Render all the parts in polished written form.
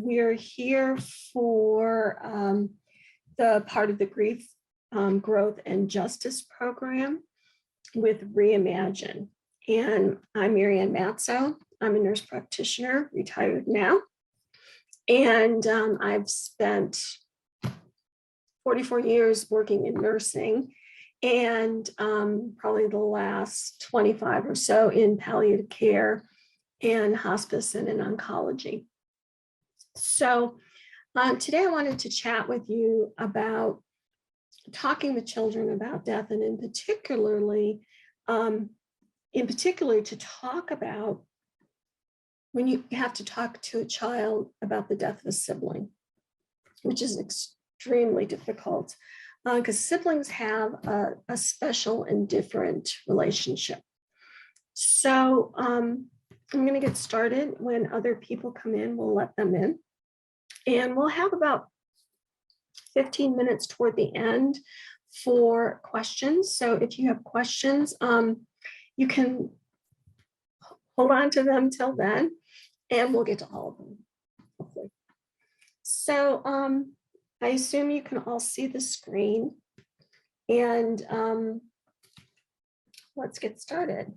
we're here for the part of the Grief, Growth, and Justice program with Reimagine. And I'm Marianne Matzo. I'm a nurse practitioner, retired now. And I've spent 44 years working in nursing, and probably the last 25 or so in palliative care and hospice and in oncology. So today I wanted to chat with you about talking with children about death, and in particular to talk about when you have to talk to a child about the death of a sibling, which is extremely difficult because siblings have a special and different relationship. So I'm going to get started. When other people come in, we'll let them in. And we'll have about 15 minutes toward the end for questions. So if you have questions, you can hold on to them till then, and we'll get to all of them, hopefully. So I assume you can all see the screen, and let's get started.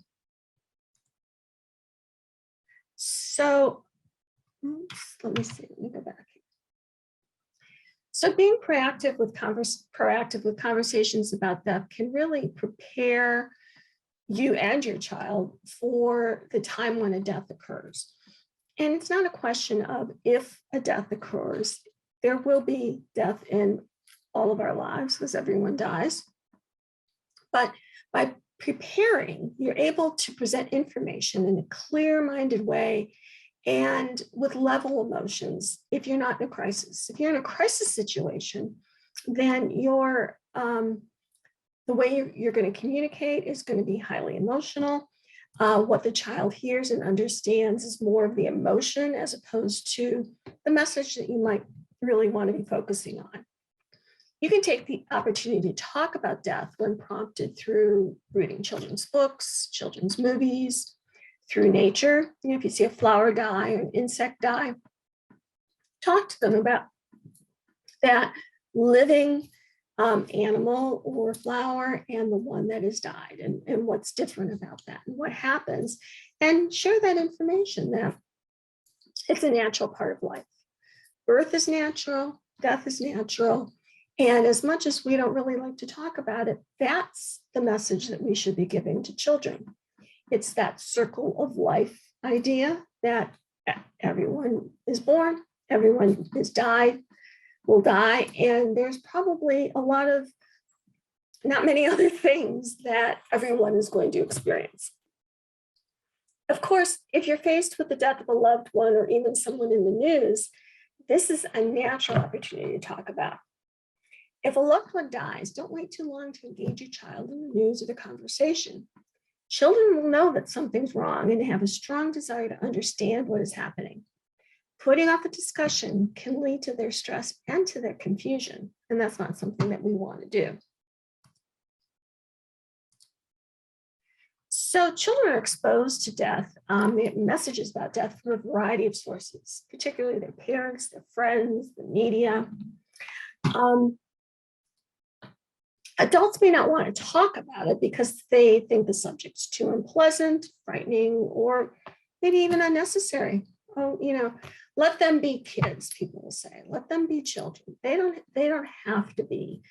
So let me see, let me go back. So being proactive with conversations about death can really prepare you and your child for the time when a death occurs. And it's not a question of if a death occurs. There will be death in all of our lives because everyone dies. But by preparing, you're able to present information in a clear-minded way and with level emotions if you're not in a crisis. If you're in a crisis situation, then the way you're going to communicate is going to be highly emotional. What the child hears and understands is more of the emotion as opposed to the message that you might really want to be focusing on. You can take the opportunity to talk about death when prompted through reading children's books, children's movies, through nature. You know, if you see a flower die or an insect die, talk to them about that living animal or flower and the one that has died, and what's different about that and what happens, and share that information that it's a natural part of life. Birth is natural, death is natural, and as much as we don't really like to talk about it, that's the message that we should be giving to children. It's that circle of life idea that everyone is born, everyone has died, will die, and there's probably not many other things that everyone is going to experience. Of course, if you're faced with the death of a loved one or even someone in the news, this is a natural opportunity to talk about. If a loved one dies, don't wait too long to engage your child in the news or the conversation. Children will know that something's wrong and have a strong desire to understand what is happening. Putting off a discussion can lead to their stress and to their confusion, and that's not something that we want to do. So children are exposed to death, messages about death from a variety of sources, particularly their parents, their friends, the media. Adults may not want to talk about it because they think the subject's too unpleasant, frightening, or maybe even unnecessary. Oh, let them be kids, people will say. Let them be children. They don't have to be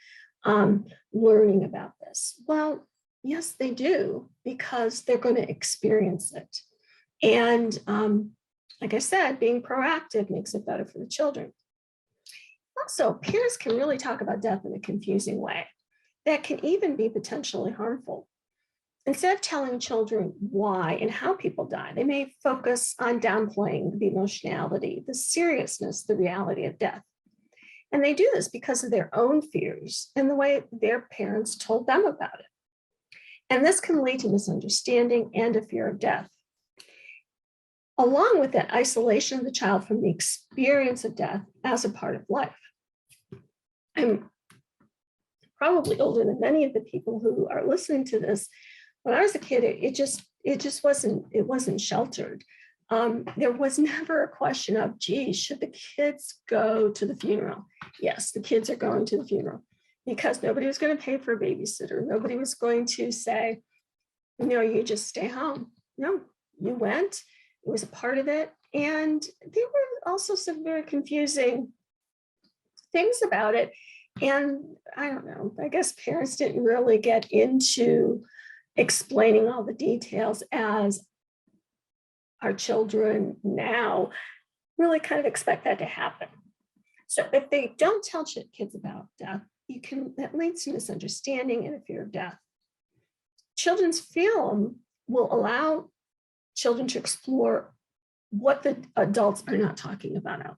learning about this. Well, yes, they do, because they're going to experience it. And like I said, being proactive makes it better for the children. Also, parents can really talk about death in a confusing way that can even be potentially harmful. Instead of telling children why and how people die, they may focus on downplaying the emotionality, the seriousness, the reality of death. And they do this because of their own fears and the way their parents told them about it. And this can lead to misunderstanding and a fear of death. Along with that isolation of the child from the experience of death as a part of life. I'm probably older than many of the people who are listening to this. When I was a kid, it just wasn't sheltered. There was never a question of, geez, should the kids go to the funeral? Yes, the kids are going to the funeral because nobody was going to pay for a babysitter. Nobody was going to say, no, you just stay home. No, you went. It was a part of it. And there were also some very confusing things about it. And I don't know, I guess parents didn't really get into explaining all the details as our children now really kind of expect that to happen. So if they don't tell kids about death, that leads to misunderstanding and a fear of death. Children's film will allow children to explore what the adults are not talking about out loud.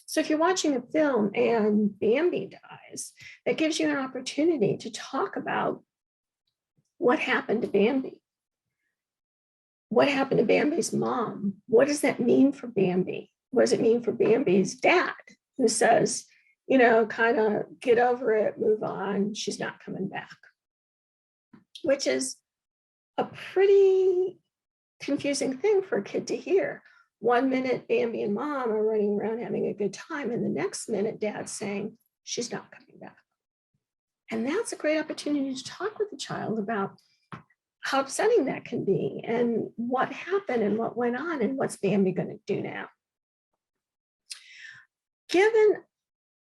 So if you're watching a film and Bambi dies, that gives you an opportunity to talk about what happened to Bambi. What happened to Bambi's mom? What does that mean for Bambi? What does it mean for Bambi's dad, who says, kind of get over it, move on, she's not coming back? Which is a pretty confusing thing for a kid to hear. 1 minute, Bambi and mom are running around having a good time, and the next minute, dad's saying, she's not coming back. And that's a great opportunity to talk with the child about how upsetting that can be and what happened and what went on and what's Bambi going to do now. Given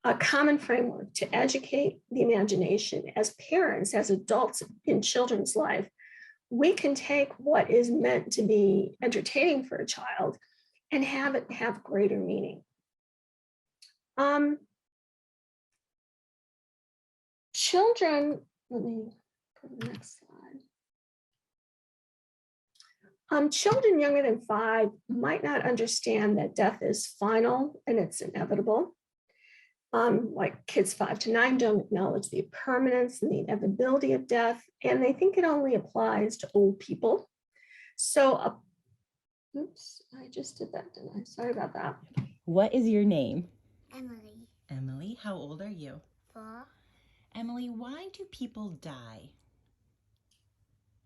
a common framework to educate the imagination as parents, as adults in children's life, we can take what is meant to be entertaining for a child and have it have greater meaning. Children, let me go to the next slide. Children younger than 5 might not understand that death is final and it's inevitable. Like kids 5 to 9 don't acknowledge the permanence and the inevitability of death, and they think it only applies to old people. So, oops, I just did that, didn't I? Sorry about that. What is your name? Emily. Emily, how old are you? 4. Emily, why do people die?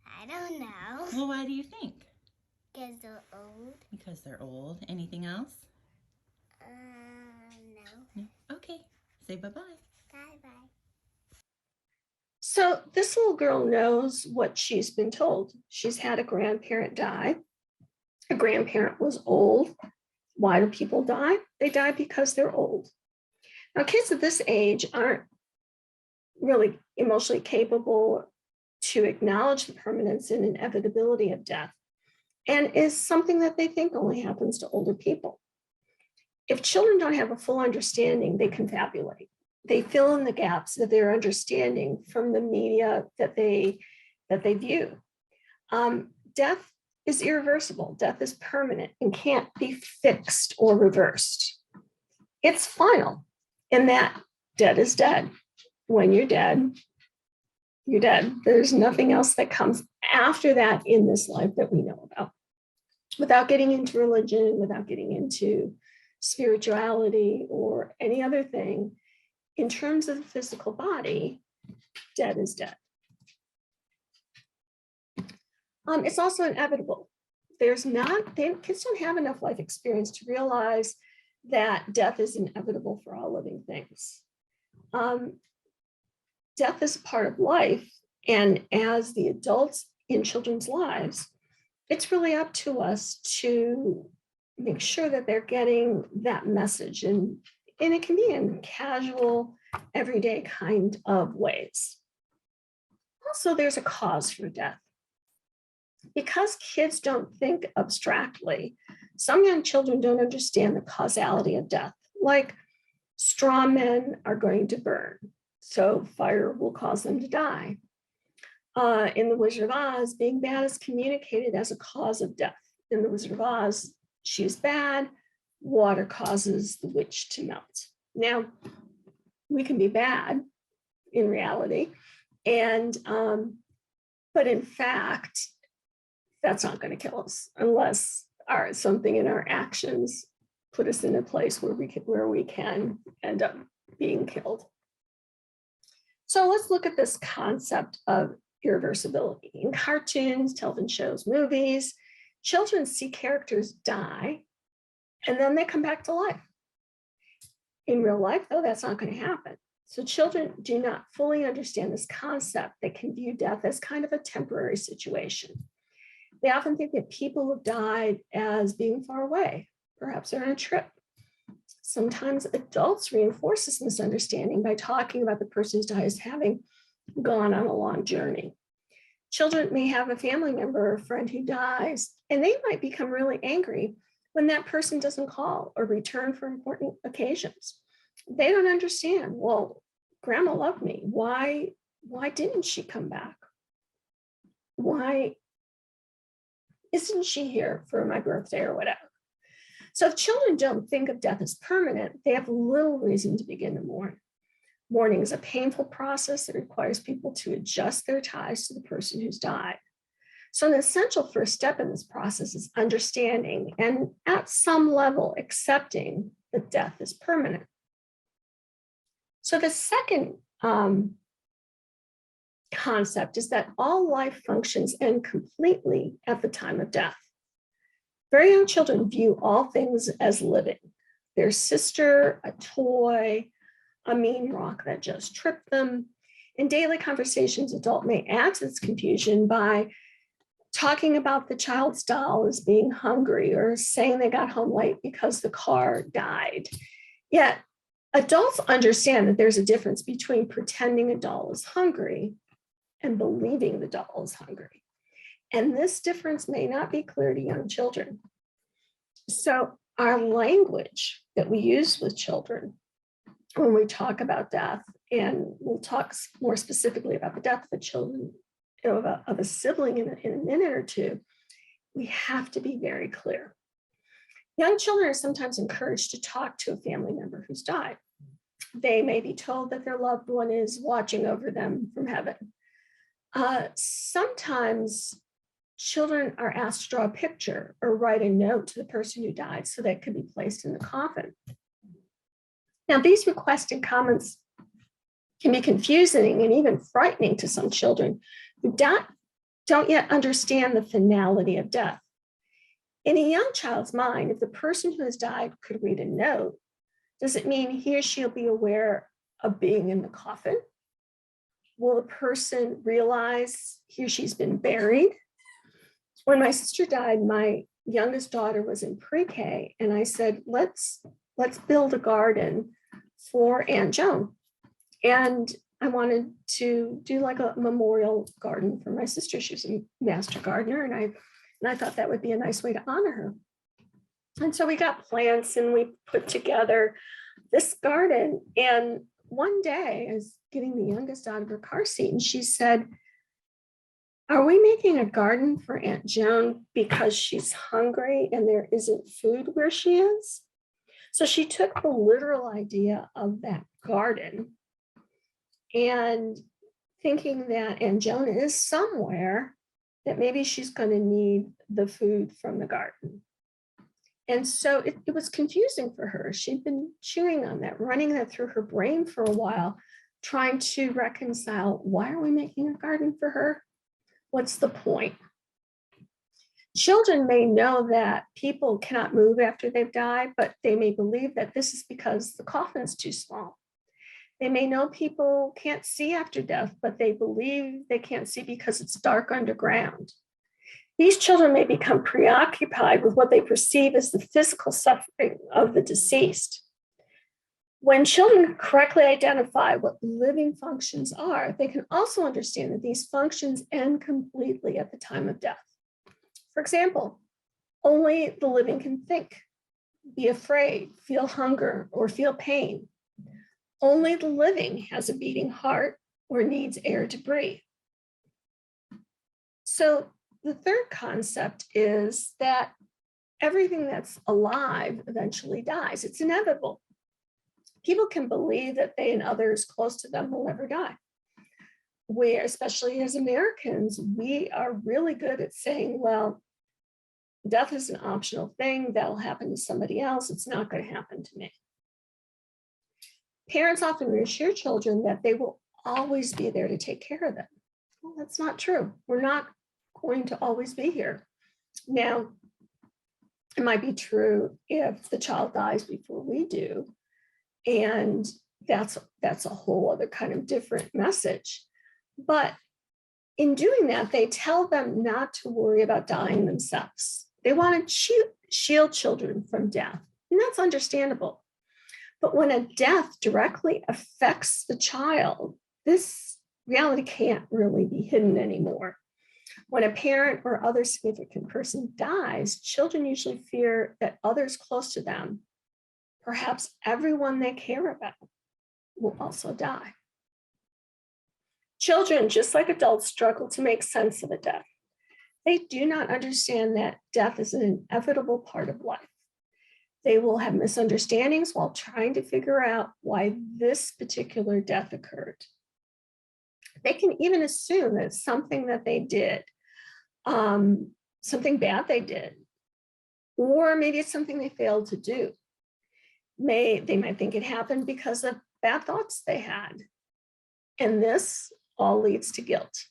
I don't know. Well, why do you think? Because they're old. Because they're old. Anything else? No. No? Okay. Say bye-bye. Bye-bye. So this little girl knows what she's been told. She's had a grandparent die. A grandparent was old. Why do people die? They die because they're old. Now, kids at this age aren't really emotionally capable to acknowledge the permanence and inevitability of death, and is something that they think only happens to older people. If children don't have a full understanding, they confabulate. They fill in the gaps of their understanding from the media that they view. Death is irreversible. Death is permanent and can't be fixed or reversed. It's final in that dead is dead. When you're dead, you're dead. There's nothing else that comes after that in this life that we know about. Without getting into religion, without getting into spirituality or any other thing, in terms of the physical body, dead is dead. It's also inevitable. Kids don't have enough life experience to realize that death is inevitable for all living things. Death is part of life, and as the adults in children's lives, it's really up to us to make sure that they're getting that message, and it can be in casual, everyday kind of ways. Also, there's a cause for death. Because kids don't think abstractly, some young children don't understand the causality of death, like straw men are going to burn, so fire will cause them to die. In The Wizard of Oz, being bad is communicated as a cause of death. In The Wizard of Oz, she's bad, water causes the witch to melt. Now, we can be bad in reality, and but in fact, that's not going to kill us unless something in our actions put us in a place where we can end up being killed. So let's look at this concept of irreversibility. In cartoons, television shows, movies, Children see characters die, and then they come back to life. In real life, though, that's not going to happen. So children do not fully understand this concept. They can view death as kind of a temporary situation. They often think that people have died as being far away. Perhaps they're on a trip. Sometimes adults reinforce this misunderstanding by talking about the person who's died as having gone on a long journey. Children may have a family member or a friend who dies, and they might become really angry when that person doesn't call or return for important occasions. They don't understand, well, grandma loved me. Why didn't she come back? Why isn't she here for my birthday or whatever? So if children don't think of death as permanent, they have little reason to begin to mourn. Mourning is a painful process that requires people to adjust their ties to the person who's died. So an essential first step in this process is understanding and at some level accepting that death is permanent. So the second concept is that all life functions end completely at the time of death. Very young children view all things as living. Their sister, a toy, a mean rock that just tripped them. In daily conversations, adults may add to this confusion by talking about the child's doll as being hungry or saying they got home late because the car died. Yet, adults understand that there's a difference between pretending a doll is hungry and believing the doll is hungry. And this difference may not be clear to young children. So our language that we use with children when we talk about death, and we'll talk more specifically about the death of the children, of a sibling in a minute or two, we have to be very clear. Young children are sometimes encouraged to talk to a family member who's died. They may be told that their loved one is watching over them from heaven. Sometimes children are asked to draw a picture or write a note to the person who died so that it could be placed in the coffin. Now, these requests and comments can be confusing and even frightening to some children who don't yet understand the finality of death. In a young child's mind, if the person who has died could read a note, does it mean he or she will be aware of being in the coffin? Will the person realize he or she's been buried? When my sister died, my youngest daughter was in pre-K, and I said, let's build a garden for Aunt Joan. And I wanted to do like a memorial garden for my sister. She was a master gardener, and I thought that would be a nice way to honor her. And so we got plants and we put together this garden. And one day I was getting the youngest out of her car seat, and she said, "Are we making a garden for Aunt Joan because she's hungry and there isn't food where she is?" So she took the literal idea of that garden and thinking that Aunt Joan is somewhere, that maybe she's going to need the food from the garden. And so it was confusing for her. She'd been chewing on that, running that through her brain for a while, trying to reconcile, why are we making a garden for her? What's the point? Children may know that people cannot move after they've died, but they may believe that this is because the coffin's too small. They may know people can't see after death, but they believe they can't see because it's dark underground. These children may become preoccupied with what they perceive as the physical suffering of the deceased. When children correctly identify what living functions are, they can also understand that these functions end completely at the time of death. For example, only the living can think, be afraid, feel hunger, or feel pain. Only the living has a beating heart or needs air to breathe. So the third concept is that everything that's alive eventually dies. It's inevitable. People can believe that they and others close to them will never die. We, especially as Americans, we are really good at saying, well, death is an optional thing. That'll happen to somebody else. It's not going to happen to me. Parents often reassure children that they will always be there to take care of them. Well, that's not true. We're not going to always be here. Now, it might be true if the child dies before we do, and that's a whole other kind of different message. But in doing that, they tell them not to worry about dying themselves. They want to shield children from death, and that's understandable. But when a death directly affects the child, this reality can't really be hidden anymore. When a parent or other significant person dies, children usually fear that others close to them, perhaps everyone they care about, will also die. Children, just like adults, struggle to make sense of a death. They do not understand that death is an inevitable part of life. They will have misunderstandings while trying to figure out why this particular death occurred. They can even assume that it's something that they did, something bad they did, or maybe it's something they failed to do. They might think it happened because of bad thoughts they had. And this all leads to guilt.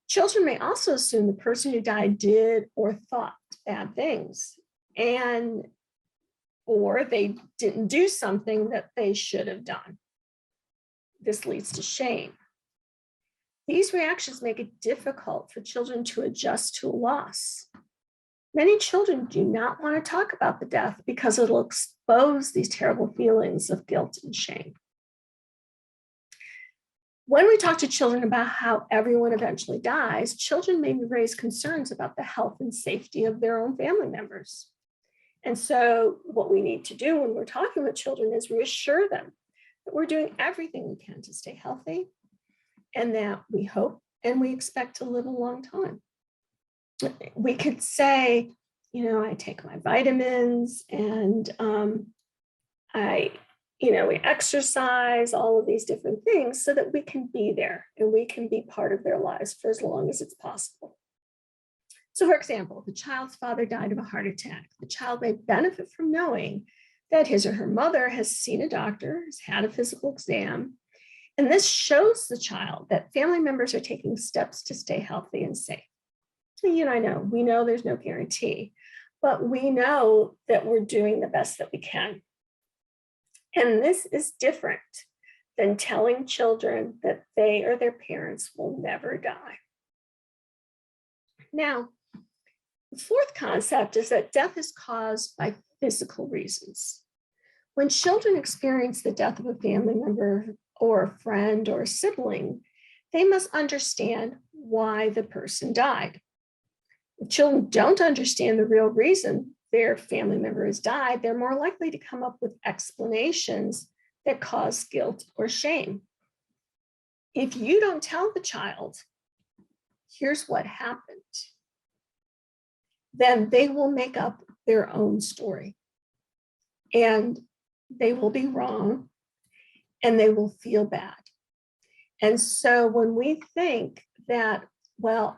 Children may also assume the person who died did or thought bad things, or they didn't do something that they should have done. This leads to shame. These reactions make it difficult for children to adjust to a loss. Many children do not want to talk about the death because it'll expose these terrible feelings of guilt and shame. When we talk to children about how everyone eventually dies, children may raise concerns about the health and safety of their own family members. And so what we need to do when we're talking with children is reassure them that we're doing everything we can to stay healthy, and that we hope and we expect to live a long time. We could say, I take my vitamins and we exercise, all of these different things so that we can be there and we can be part of their lives for as long as it's possible. So for example, the child's father died of a heart attack. The child may benefit from knowing that his or her mother has seen a doctor, has had a physical exam, and this shows the child that family members are taking steps to stay healthy and safe. We know there's no guarantee, but we know that we're doing the best that we can. And this is different than telling children that they or their parents will never die. Now, the fourth concept is that death is caused by physical reasons. When children experience the death of a family member or a friend or a sibling, they must understand why the person died. If children don't understand the real reason their family member has died, they're more likely to come up with explanations that cause guilt or shame. If you don't tell the child, here's what happened, then they will make up their own story. And they will be wrong, and they will feel bad. And so when we think that, well,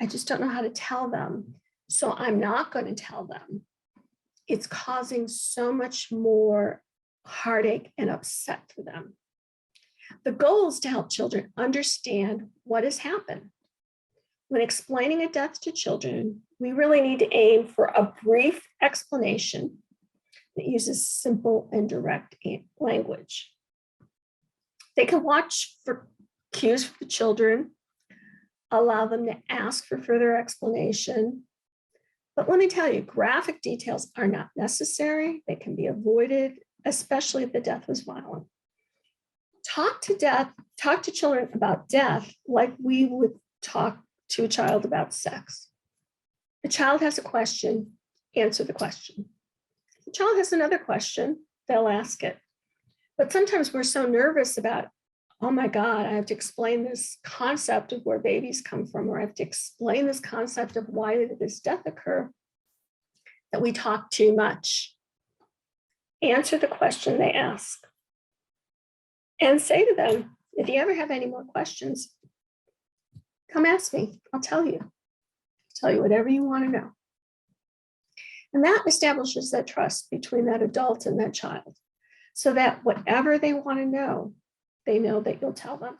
I just don't know how to tell them, so I'm not going to tell them, it's causing so much more heartache and upset for them. The goal is to help children understand what has happened. When explaining a death to children, we really need to aim for a brief explanation that uses simple and direct language. They can watch for cues for the children, allow them to ask for further explanation. But let me tell you, graphic details are not necessary. They can be avoided, especially if the death was violent. Talk to children about death like we would talk to a child about sex. The child has a question, answer the question. If the child has another question, they'll ask it. But sometimes we're so nervous about, oh my God, I have to explain this concept of where babies come from, or I have to explain this concept of why did this death occur, that we talk too much. Answer the question they ask. And say to them, if you ever have any more questions, come ask me, I'll tell you. I'll tell you whatever you want to know. And that establishes that trust between that adult and that child, so that whatever they want to know, they know that you'll tell them.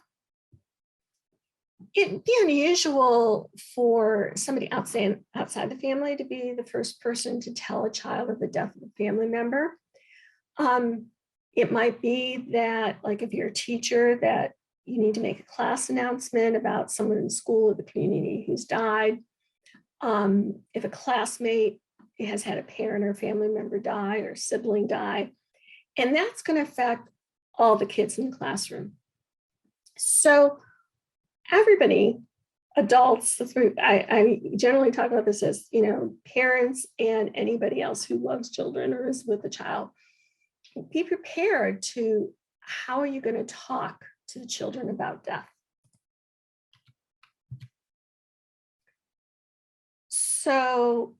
it'd be unusual for somebody outside the family to be the first person to tell a child of the death of a family member. It might be that, like, if you're a teacher, that you need to make a class announcement about someone in school or the community who's died. If a classmate has had a parent or family member die or sibling die, and that's going to affect all the kids in the classroom. So everybody, adults, I generally talk about this as, parents and anybody else who loves children or is with a child, be prepared to, how are you going to talk to the children about death? So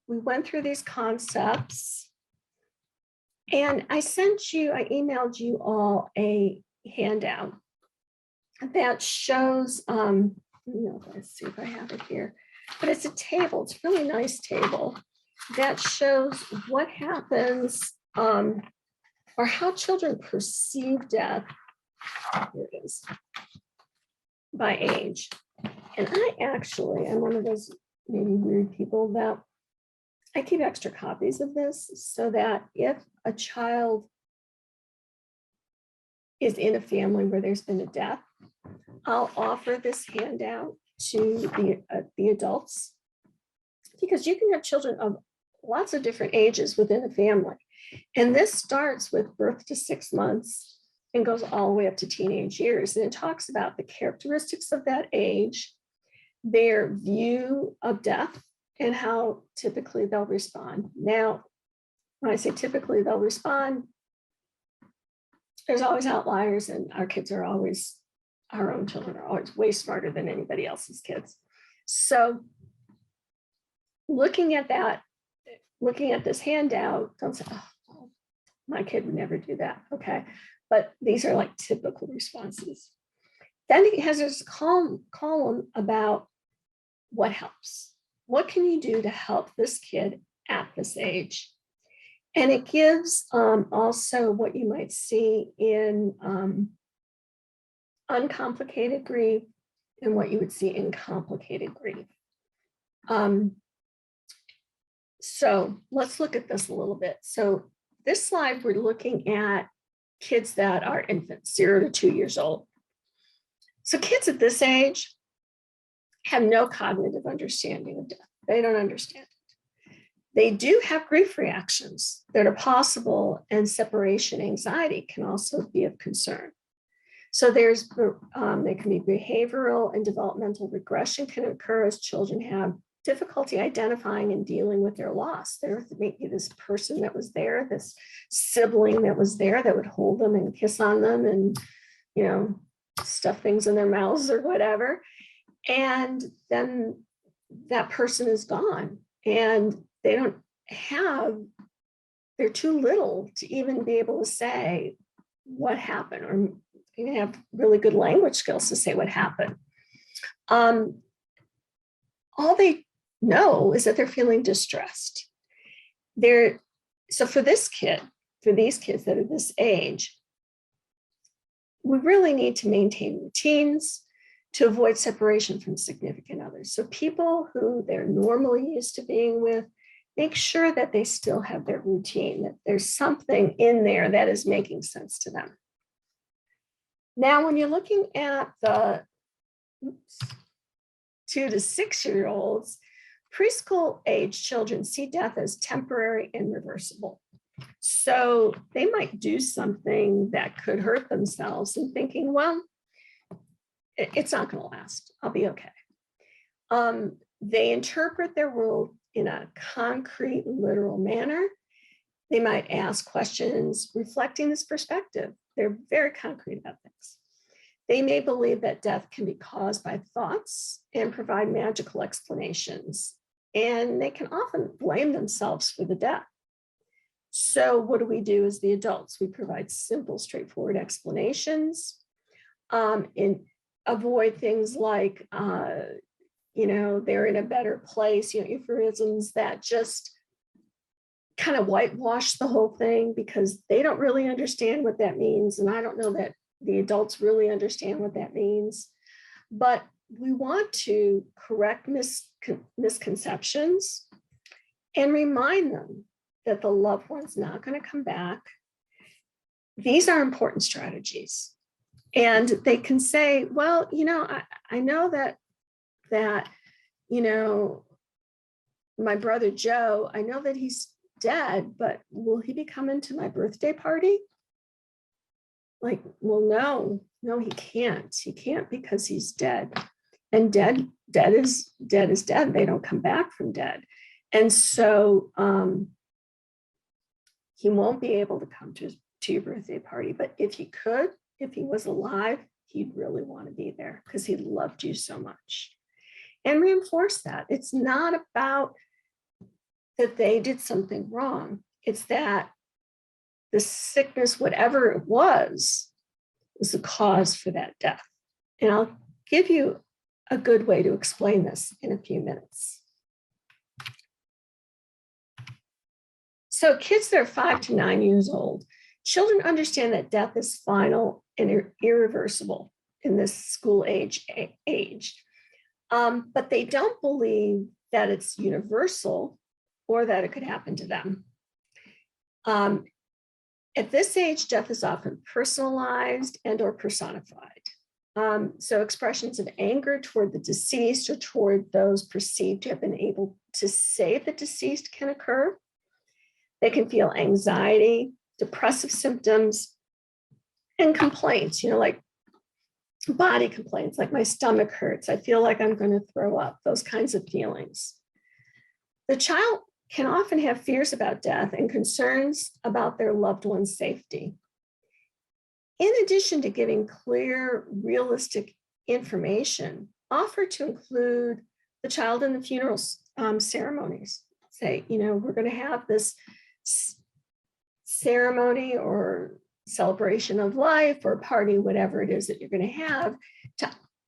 we went through these concepts, and I emailed you all a handout that shows, let's see if I have it here, but it's a table. It's a really nice table that shows what happens, or how children perceive death. Here it is, by age. And I'm one of those maybe weird people that I keep extra copies of this, so that if a child is in a family where there's been a death, I'll offer this handout to the adults, because you can have children of lots of different ages within a family. And this starts with birth to 6 months and goes all the way up to teenage years. And it talks about the characteristics of that age, their view of death, and how typically they'll respond. Now, when I say typically they'll respond, there's always outliers, and our own children are always way smarter than anybody else's kids. So looking at this handout, don't say, oh, my kid would never do that. Okay. But these are like typical responses. Then he has this column about what helps. What can you do to help this kid at this age? And it gives also what you might see in uncomplicated grief and what you would see in complicated grief. So let's look at this a little bit. So this slide, we're looking at kids that are infants, 0 to 2 years old. So kids at this age have no cognitive understanding of death. They don't understand it. They do have grief reactions that are possible, and separation anxiety can also be of concern. So there can be behavioral and developmental regression can occur as children have difficulty identifying and dealing with their loss. There may be this person that was there, this sibling that was there that would hold them and kiss on them and, stuff things in their mouths or whatever. And then that person is gone, and they're too little to even be able to say what happened, or even have really good language skills to say what happened. All they know is that they're feeling distressed. So for these kids that are this age, we really need to maintain routines to avoid separation from significant others. So people who they're normally used to being with, make sure that they still have their routine, that there's something in there that is making sense to them. Now, when you're looking at the 2 to 6 year olds, preschool age children see death as temporary and reversible. So they might do something that could hurt themselves and thinking, well, it's not going to last. I'll be okay. They interpret their world in a concrete, literal manner. They might ask questions reflecting this perspective. They're very concrete about things. They may believe that death can be caused by thoughts and provide magical explanations. And they can often blame themselves for the death. So what do we do as the adults? We provide simple, straightforward explanations and avoid things like, they're in a better place, euphemisms that just kind of whitewash the whole thing, because they don't really understand what that means. And I don't know that the adults really understand what that means. But we want to correct misconceptions and remind them that the loved one's not going to come back. These are important strategies. And they can say, well, I know that, my brother Joe, I know that he's dead, but will he be coming to my birthday party? Like, well, no, he can't. He can't because he's dead. And dead is dead. They don't come back from dead. And so he won't be able to come to your birthday party. But if he was alive, he'd really want to be there because he loved you so much. And reinforce that. It's not about that they did something wrong. It's that the sickness, whatever it was the cause for that death. And I'll give you a good way to explain this in a few minutes. So kids that are 5 to 9 years old, children understand that death is final and irreversible in this school age. But they don't believe that it's universal or that it could happen to them. At this age, death is often personalized and or personified. So expressions of anger toward the deceased or toward those perceived to have been able to save the deceased can occur. They can feel anxiety, depressive symptoms, and complaints, like body complaints, like my stomach hurts, I feel like I'm going to throw up, those kinds of feelings. The child can often have fears about death and concerns about their loved one's safety. In addition to giving clear, realistic information, offer to include the child in the funeral ceremonies. Say, we're going to have this ceremony or celebration of life or party, whatever it is that you're going to have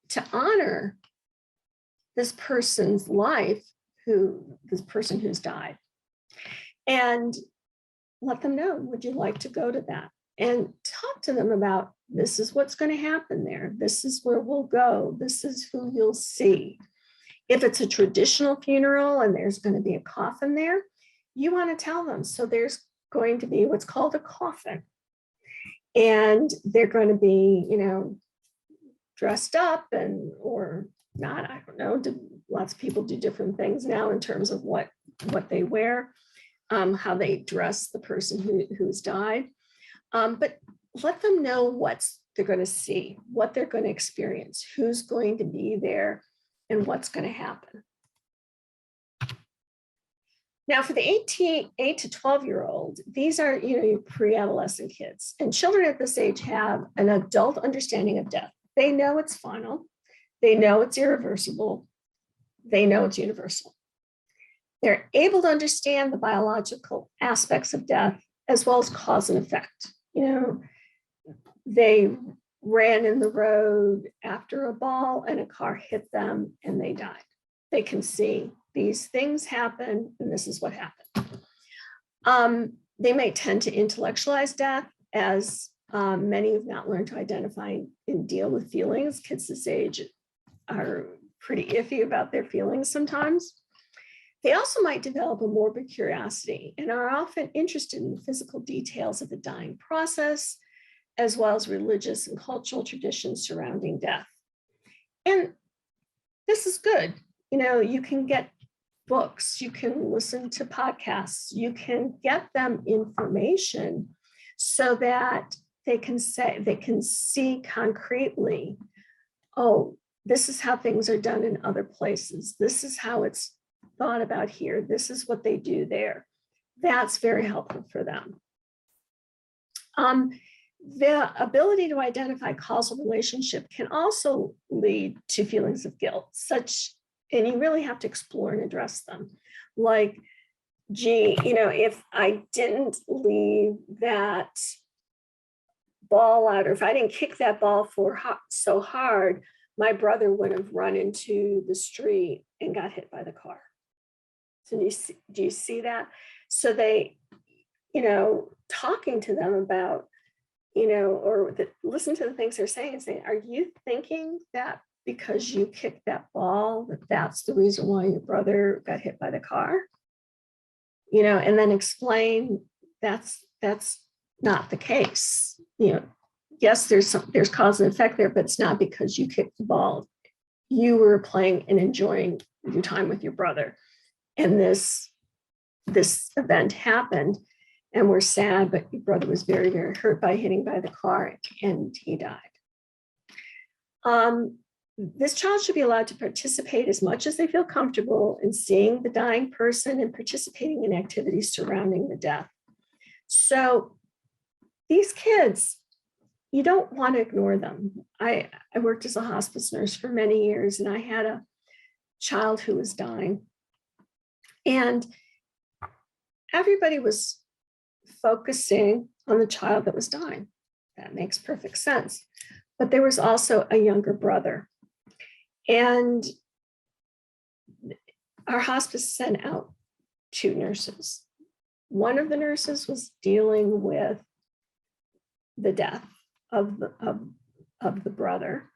to honor this person's life, this person who's died, and let them know, would you like to go to that? And talk to them about, this is what's going to happen there. This is where we'll go. This is who you'll see. If it's a traditional funeral and there's going to be a coffin there, you want to tell them. So there's going to be what's called a coffin. And they're going to be, dressed up or not, I don't know. Lots of people do different things now in terms of what they wear, how they dress the person who's died. But let them know what they're going to see, what they're going to experience, who's going to be there, and what's going to happen. Now, for the 8 to 12-year-old, these are your pre-adolescent kids, and children at this age have an adult understanding of death. They know it's final. They know it's irreversible. They know it's universal. They're able to understand the biological aspects of death as well as cause and effect. They ran in the road after a ball and a car hit them and they died. They can see these things happen and this is what happened. They may tend to intellectualize death, as many have not learned to identify and deal with feelings. Kids this age are pretty iffy about their feelings sometimes. They also might develop a morbid curiosity and are often interested in the physical details of the dying process, as well as religious and cultural traditions surrounding death. And this is good. You can get books, you can listen to podcasts, you can get them information so that they can see concretely, oh, this is how things are done in other places. This is how it's thought about here. This is what they do there. That's very helpful for them. The ability to identify causal relationship can also lead to feelings of guilt, and you really have to explore and address them. Like, gee, if I didn't leave that ball out, or if I didn't kick that ball so hard, my brother would have run into the street and got hit by the car. So do you see that? So they, talking to them about, or listen to the things they're saying and saying, are you thinking that because you kicked that ball, that's the reason why your brother got hit by the car, and then explain that's not the case. Yes, there's cause and effect there, but it's not because you kicked the ball. You were playing and enjoying your time with your brother. And this event happened, and we're sad, but your brother was very, very hurt by hitting by the car, and he died. This child should be allowed to participate as much as they feel comfortable in seeing the dying person and participating in activities surrounding the death. So these kids, you don't want to ignore them. I worked as a hospice nurse for many years, and I had a child who was dying. And everybody was focusing on the child that was dying. That makes perfect sense. But there was also a younger brother. And our hospice sent out 2 nurses. One of the nurses was dealing with the death of the brother.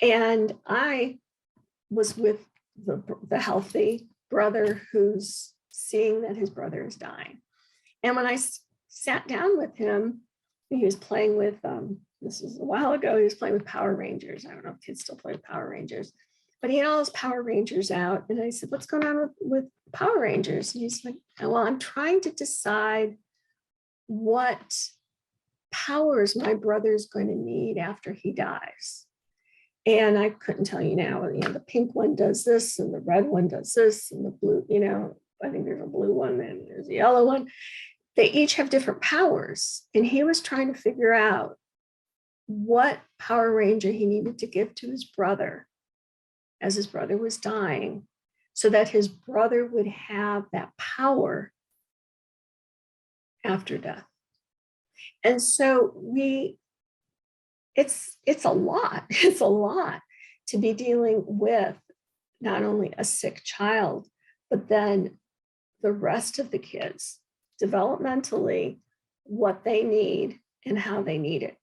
And I was with the healthy brother who's seeing that his brother is dying. And when I sat down with him, he was playing with, this was a while ago, he was playing with Power Rangers. I don't know if kids still play with Power Rangers, but he had all his Power Rangers out. And I said, what's going on with Power Rangers? And he's like, well, I'm trying to decide what powers my brother's going to need after he dies. And I couldn't tell you now, the pink one does this, and the red one does this, and the blue, I think there's a blue one and there's a yellow one. They each have different powers. And he was trying to figure out what Power Ranger he needed to give to his brother as his brother was dying, so that his brother would have that power after death. And so it's a lot. It's a lot to be dealing with not only a sick child, but then the rest of the kids, developmentally, what they need and how they need it.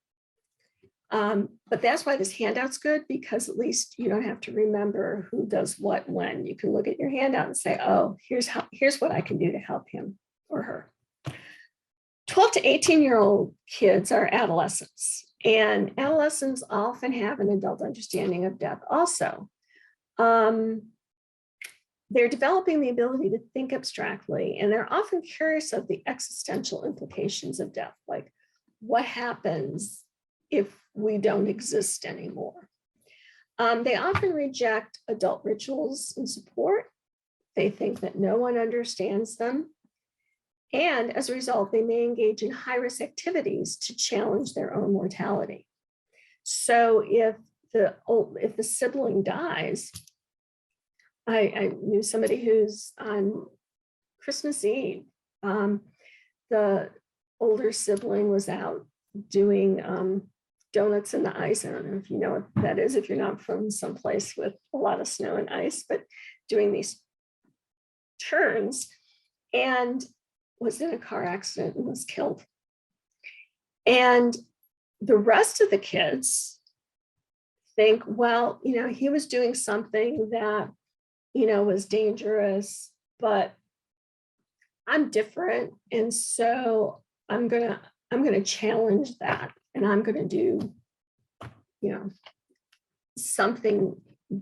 But that's why this handout's good, because at least you don't have to remember who does what when. You can look at your handout and say, oh, here's what I can do to help him or her. 12 to 18-year-old kids are adolescents, and adolescents often have an adult understanding of death also. They're developing the ability to think abstractly, and they're often curious of the existential implications of death, like what happens if we don't exist anymore. They often reject adult rituals and support. They think that no one understands them. And as a result, they may engage in high-risk activities to challenge their own mortality. So if the sibling dies, I knew somebody who's on Christmas Eve, the older sibling was out doing donuts in the ice. I don't know if you know what that is, if you're not from someplace with a lot of snow and ice, but doing these turns, and was in a car accident and was killed. And the rest of the kids think, well, he was doing something that, was dangerous, but I'm different. And so I'm gonna challenge that, and I'm gonna do, something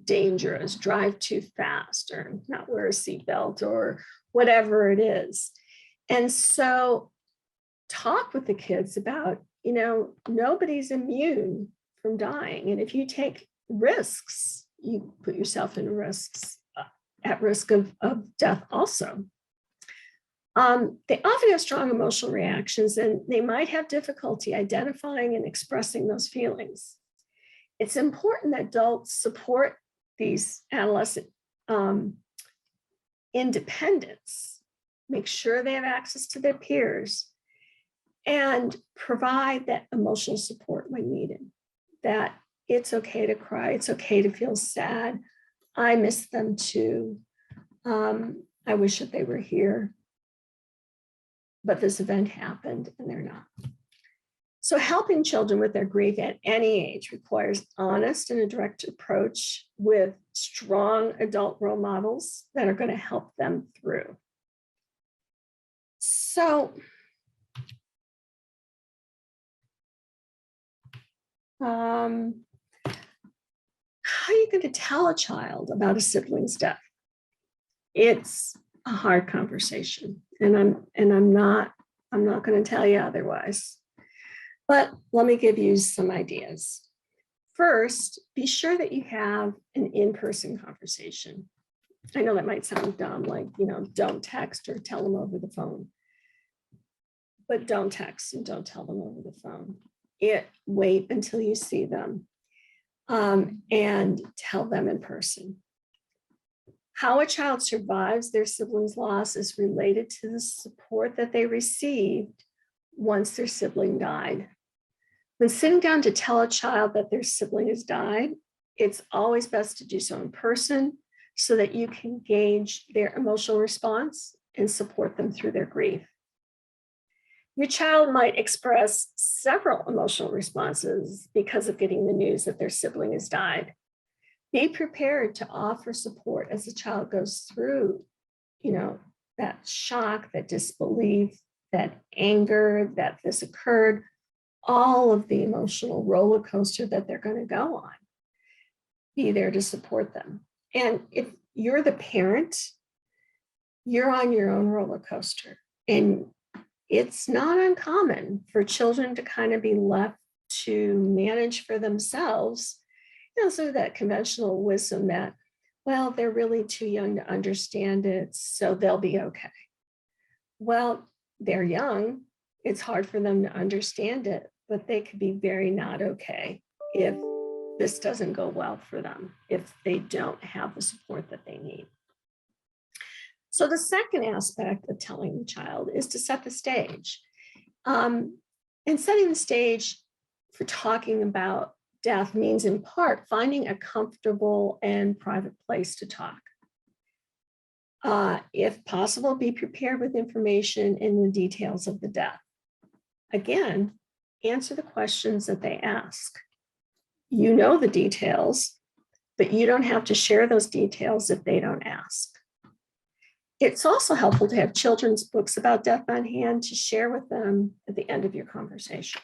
dangerous, drive too fast, or not wear a seatbelt, or whatever it is. And so talk with the kids about, nobody's immune from dying. And if you take risks, you put yourself in risks, at risk of death also. They often have strong emotional reactions, and they might have difficulty identifying and expressing those feelings. It's important that adults support these adolescent independence, make sure they have access to their peers, and provide that emotional support when needed, that it's okay to cry, it's okay to feel sad. I miss them too. I wish that they were here, but this event happened and they're not. So helping children with their grief at any age requires honest and a direct approach with strong adult role models that are going to help them through. So how are you going to tell a child about a sibling's death? It's a hard conversation, and I'm not going to tell you otherwise. But let me give you some ideas. First, be sure that you have an in-person conversation. I know that might sound dumb, like, don't text or tell them over the phone. But don't text and don't tell them over the phone. Wait until you see them and tell them in person. How a child survives their sibling's loss is related to the support that they received once their sibling died. When sitting down to tell a child that their sibling has died, it's always best to do so in person so that you can gauge their emotional response and support them through their grief. Your child might express several emotional responses because of getting the news that their sibling has died. Be prepared to offer support as the child goes through, that shock, that disbelief, that anger, that this occurred, all of the emotional roller coaster that they're going to go on. Be there to support them. And if you're the parent, you're on your own roller coaster. And it's not uncommon for children to kind of be left to manage for themselves. So that conventional wisdom that, well, they're really too young to understand it, so they'll be okay. Well, they're young. It's hard for them to understand it, but they could be very not okay if this doesn't go well for them, if they don't have the support that they need. So the second aspect of telling the child is to set the stage. And setting the stage for talking about death means in part finding a comfortable and private place to talk. If possible, be prepared with information in the details of the death. Again, answer the questions that they ask. You know the details, but you don't have to share those details if they don't ask. It's also helpful to have children's books about death on hand to share with them at the end of your conversation.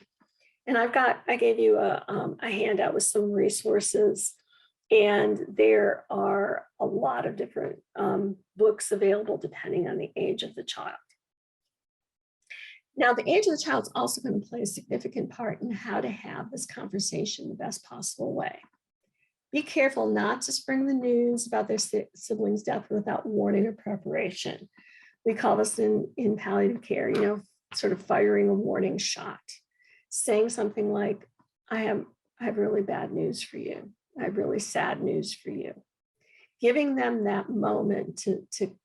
And I gave you a handout with some resources, and there are a lot of different books available depending on the age of the child. Now, the age of the child is also going to play a significant part in how to have this conversation the best possible way. Be careful not to spring the news about their sibling's death without warning or preparation. We call this in palliative care, sort of firing a warning shot. Saying something like, I have really bad news for you. I have really sad news for you. Giving them that moment to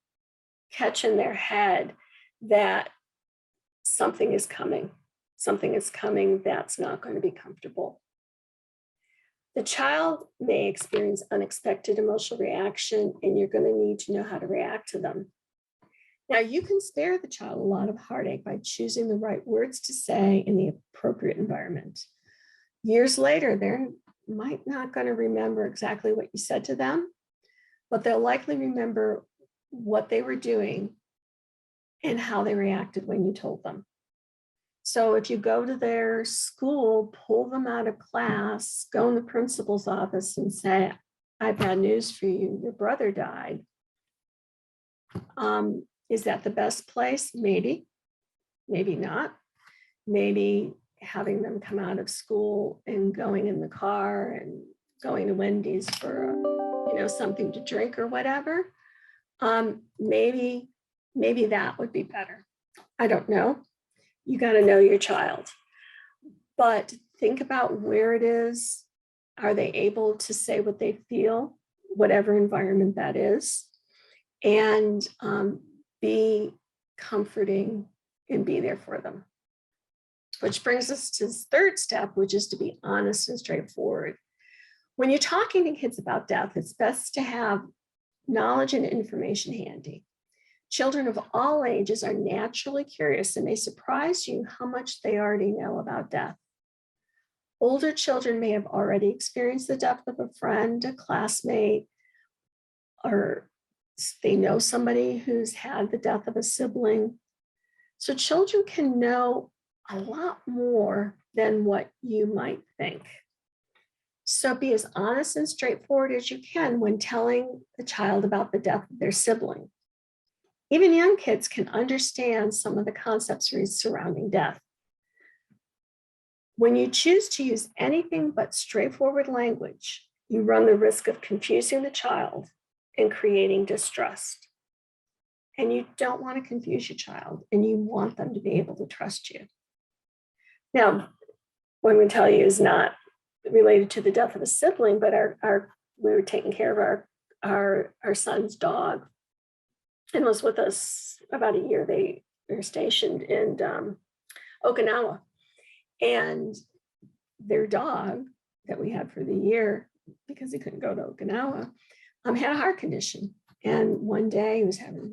catch in their head that something is coming that's not going to be comfortable. The child may experience unexpected emotional reaction, and you're going to need to know how to react to them. Now, you can spare the child a lot of heartache by choosing the right words to say in the appropriate environment. Years later, they're might not going to remember exactly what you said to them, but they'll likely remember what they were doing and how they reacted when you told them. So if you go to their school, pull them out of class, go in the principal's office and say, I have bad news for you, your brother died. Is that the best place? Maybe, maybe not. Maybe having them come out of school and going in the car and going to Wendy's for something to drink or whatever. Maybe that would be better. I don't know. You got to know your child. But think about where it is. Are they able to say what they feel, whatever environment that is? And be comforting and be there for them. Which brings us to the third step, which is to be honest and straightforward. When you're talking to kids about death, it's best to have knowledge and information handy. Children of all ages are naturally curious and may surprise you how much they already know about death. Older children may have already experienced the death of a friend, a classmate, or they know somebody who's had the death of a sibling. So children can know a lot more than what you might think. So be as honest and straightforward as you can when telling the child about the death of their sibling. Even young kids can understand some of the concepts surrounding death. When you choose to use anything but straightforward language, you run the risk of confusing the child and creating distrust. And you don't want to confuse your child, and you want them to be able to trust you. Now, what we tell you is not related to the death of a sibling, but we were taking care of our son's dog, and was with us about a year. They were stationed in Okinawa, and their dog that we had for the year, because he couldn't go to Okinawa, had a heart condition. And one day he was having,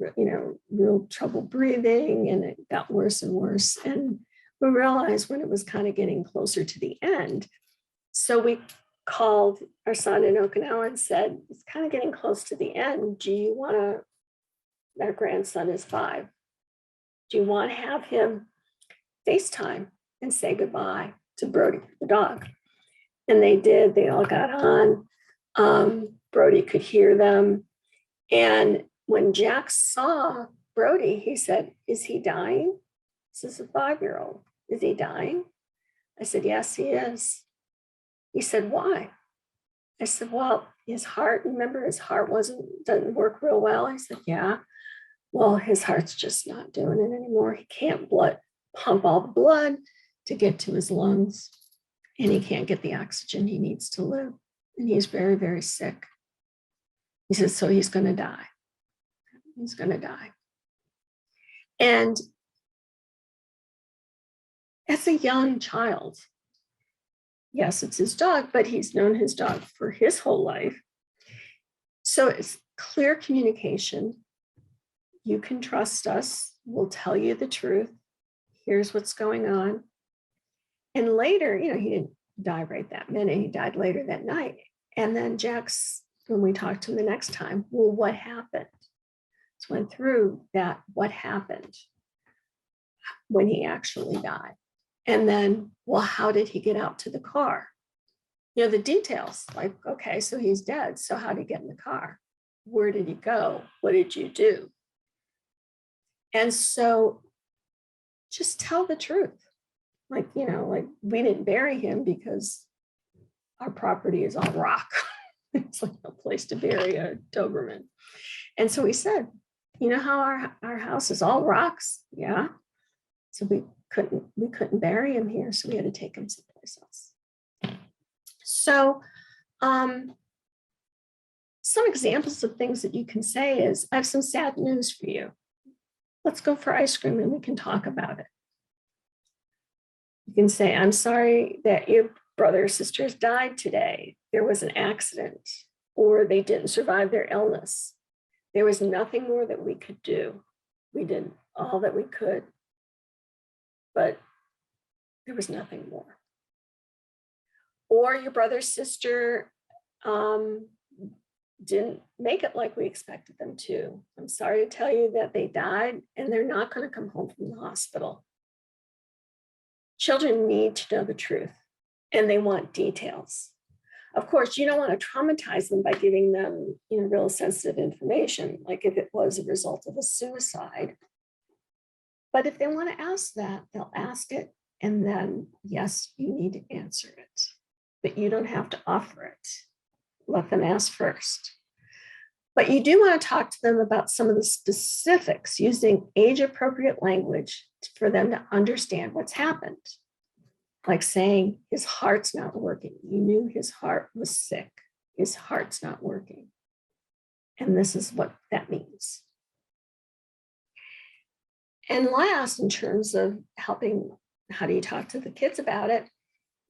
real trouble breathing, and it got worse and worse. And we realized when it was kind of getting closer to the end. So we called our son in Okinawa and said, it's kind of getting close to the end. Do you want to, our grandson is 5. Do you want to have him FaceTime and say goodbye to Brody, the dog? And they did. They all got on. Brody could hear them. And when Jack saw Brody, he said, is he dying? This is a 5-year-old. Is he dying? I said, yes, he is. He said, why? I said, well, his heart, remember his heart doesn't work real well. I said, yeah. Well, his heart's just not doing it anymore. He can't pump all the blood to get to his lungs, and he can't get the oxygen he needs to live. And he's very, very sick. He says, so he's going to die. He's going to die. And as a young child, yes, it's his dog, but he's known his dog for his whole life. So it's clear communication. You can trust us. We'll tell you the truth. Here's what's going on. And later, he didn't die right that minute. He died later that night. And then when we talked to him the next time, well, what happened? So went through that, what happened when he actually died. And then, well, how did he get out to the car? The details, like, okay, so he's dead. So how did he get in the car? Where did he go? What did you do? And so just tell the truth. Like we didn't bury him because our property is all rock. It's like no place to bury a Doberman. And so we said, how our house is all rocks? Yeah. So we couldn't bury him here. So we had to take him someplace else. So some examples of things that you can say is, I have some sad news for you. Let's go for ice cream and we can talk about it. You can say, I'm sorry that your brother or sister has died today. There was an accident, or they didn't survive their illness. There was nothing more that we could do. We did all that we could, but there was nothing more. Or your brother or sister didn't make it like we expected them to. I'm sorry to tell you that they died and they're not going to come home from the hospital. Children need to know the truth, and they want details. Of course, you don't want to traumatize them by giving them, real sensitive information, like if it was a result of a suicide. But if they want to ask that, they'll ask it, and then, yes, you need to answer it, but you don't have to offer it. Let them ask first. But you do want to talk to them about some of the specifics using age-appropriate language for them to understand what's happened. Like saying, his heart's not working. You knew his heart was sick. His heart's not working. And this is what that means. And last, in terms of helping, how do you talk to the kids about it?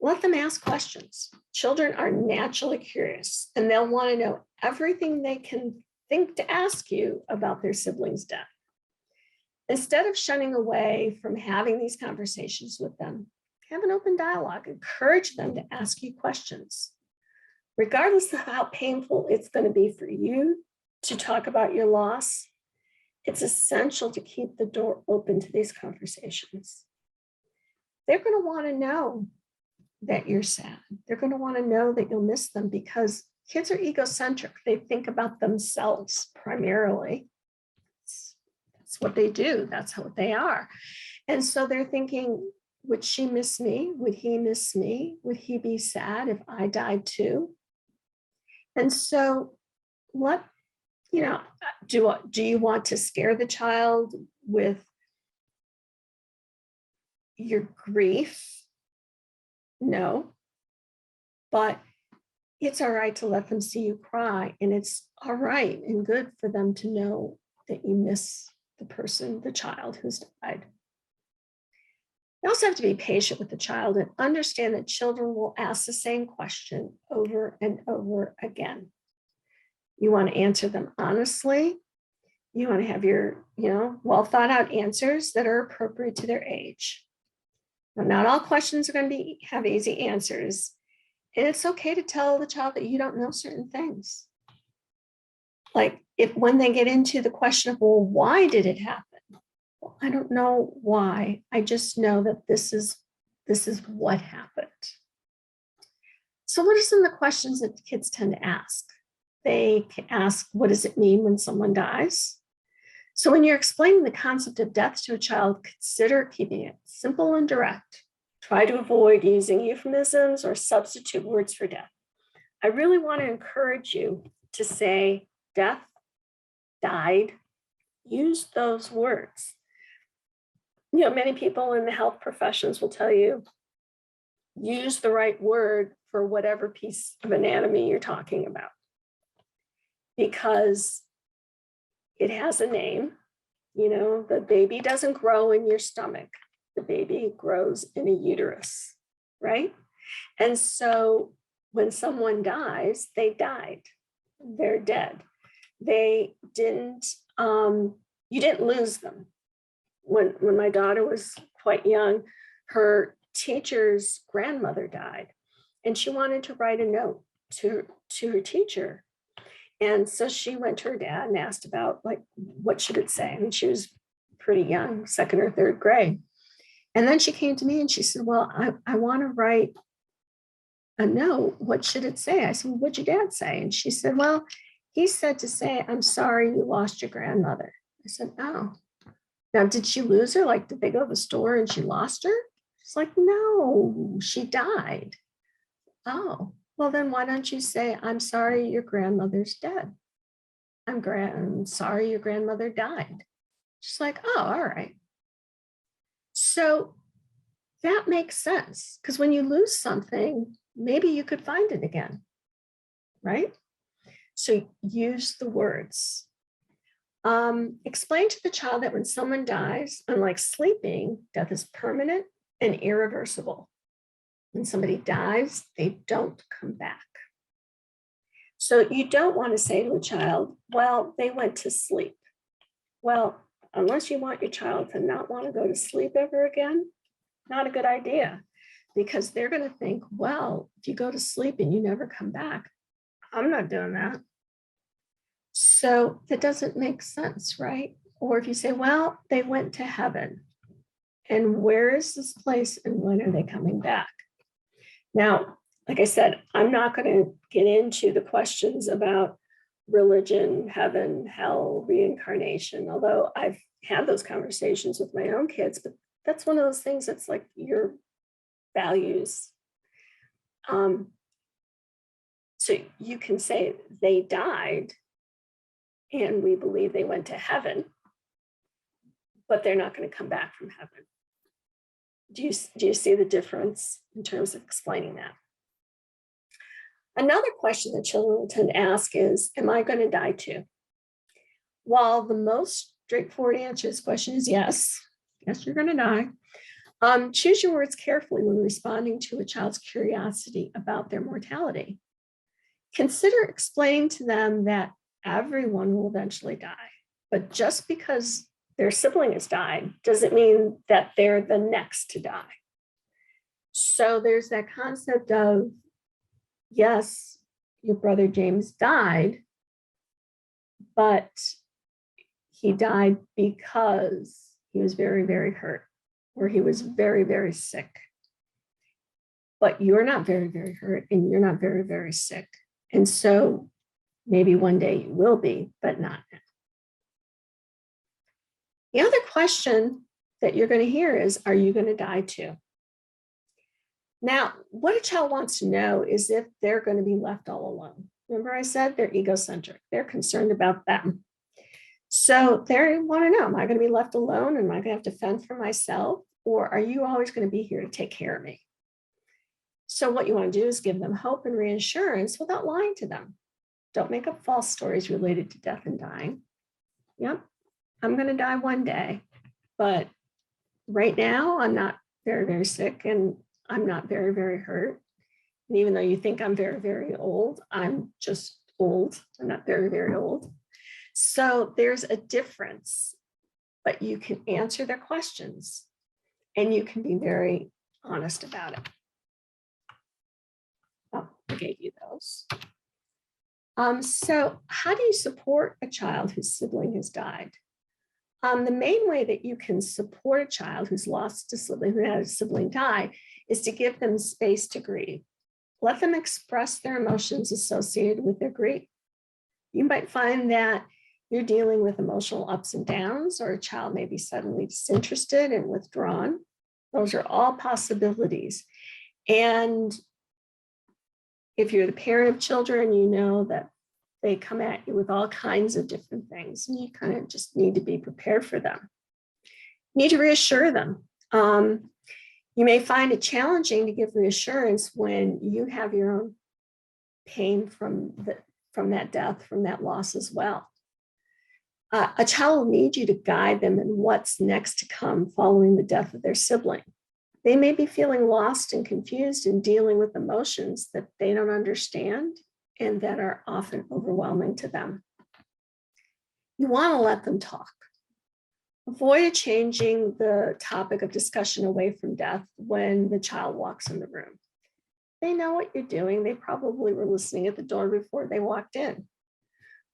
Let them ask questions. Children are naturally curious, and they'll want to know everything they can think to ask you about their sibling's death. Instead of shunning away from having these conversations with them, Have an open dialogue. Encourage them to ask you questions. Regardless of how painful it's going to be for you to talk about your loss, it's essential to keep the door open to these conversations. They're going to want to know that you're sad. They're going to want to know that you'll miss them because kids are egocentric. They think about themselves primarily. That's what they do. That's what they are. And so they're thinking, would she miss me? Would he miss me? Would he be sad if I died too? And so what, do you want to scare the child with your grief? No, but it's all right to let them see you cry, and it's all right and good for them to know that you miss the person, the child who's died. You also have to be patient with the child and understand that children will ask the same question over and over again. You want to answer them honestly. You want to have your, well thought out answers that are appropriate to their age. Now, not all questions are going to have easy answers. And it's okay to tell the child that you don't know certain things. Like when they get into the question of, well, why did it happen? Well, I don't know why. I just know that this is what happened. So what are some of the questions that kids tend to ask? They can ask, what does it mean when someone dies? So when you're explaining the concept of death to a child, consider keeping it simple and direct. Try to avoid using euphemisms or substitute words for death. I really want to encourage you to say death, died, use those words. Many people in the health professions will tell you, use the right word for whatever piece of anatomy you're talking about, because it has a name. The baby doesn't grow in your stomach. The baby grows in a uterus, right? And so when someone dies, they died. They're dead. They didn't, you didn't lose them. When my daughter was quite young, her teacher's grandmother died, and she wanted to write a note to her teacher. And so she went to her dad and asked about, like, what should it say? And she was pretty young, second or third grade. And then she came to me and she said, well, I want to write a note. What should it say? I said, well, what'd your dad say? And she said, well, he said to say, I'm sorry you lost your grandmother. I said, oh. Now, did she lose her? Like, did they go to the store and she lost her? She's like, no, she died. Oh, well, then why don't you say, I'm sorry your grandmother's dead. I'm sorry your grandmother died. She's like, oh, all right. So that makes sense, because when you lose something, maybe you could find it again, right? So use the words. Explain to the child that when someone dies, unlike sleeping, death is permanent and irreversible. When somebody dies, they don't come back. So you don't want to say to a child, well, they went to sleep. Well, unless you want your child to not want to go to sleep ever again, not a good idea, because they're going to think, well, if you go to sleep and you never come back, I'm not doing that. So that doesn't make sense, right? Or if you say, well, they went to heaven, and where is this place and when are they coming back? Now, like I said, I'm not going to get into the questions about religion, heaven, hell, reincarnation, although I've had those conversations with my own kids, but that's one of those things that's like your values. So you can say they died and we believe they went to heaven, but they're not going to come back from heaven. Do you see the difference in terms of explaining that? Another question that children will tend to ask is, am I going to die too? While the most straightforward answer to this question is yes, you're going to die. Choose your words carefully when responding to a child's curiosity about their mortality. Consider explaining to them that everyone will eventually die, but just because their sibling has died doesn't mean that they're the next to die. So there's that concept of, yes, your brother James died, but he died because he was very, very hurt, or he was very, very sick. But you're not very, very hurt, and you're not very, very sick. And so maybe one day you will be, but not now. The other question that you're going to hear is, are you going to die too? Now, what a child wants to know is if they're going to be left all alone. Remember I said they're egocentric. They're concerned about them. So they want to know, am I going to be left alone? Am I going to have to fend for myself? Or are you always going to be here to take care of me? So what you want to do is give them hope and reassurance without lying to them. Don't make up false stories related to death and dying. Yep, I'm going to die one day, but right now I'm not very, very sick, and I'm not very, very hurt. And even though you think I'm very, very old, I'm just old. I'm not very, very old. So there's a difference, but you can answer their questions and you can be very honest about it. Oh, I gave you those. So how do you support a child whose sibling has died? The main way that you can support a child who's lost a sibling, who had a sibling die, is to give them space to grieve. Let them express their emotions associated with their grief. You might find that you're dealing with emotional ups and downs, or a child may be suddenly disinterested and withdrawn. Those are all possibilities. And if you're the parent of children, you know that they come at you with all kinds of different things, and you kind of just need to be prepared for them. You need to reassure them. You may find it challenging to give reassurance when you have your own pain from that death, from that loss as well. A child will need you to guide them in what's next to come following the death of their sibling. They may be feeling lost and confused and dealing with emotions that they don't understand and that are often overwhelming to them. You want to let them talk. Avoid changing the topic of discussion away from death when the child walks in the room. They know what you're doing. They probably were listening at the door before they walked in.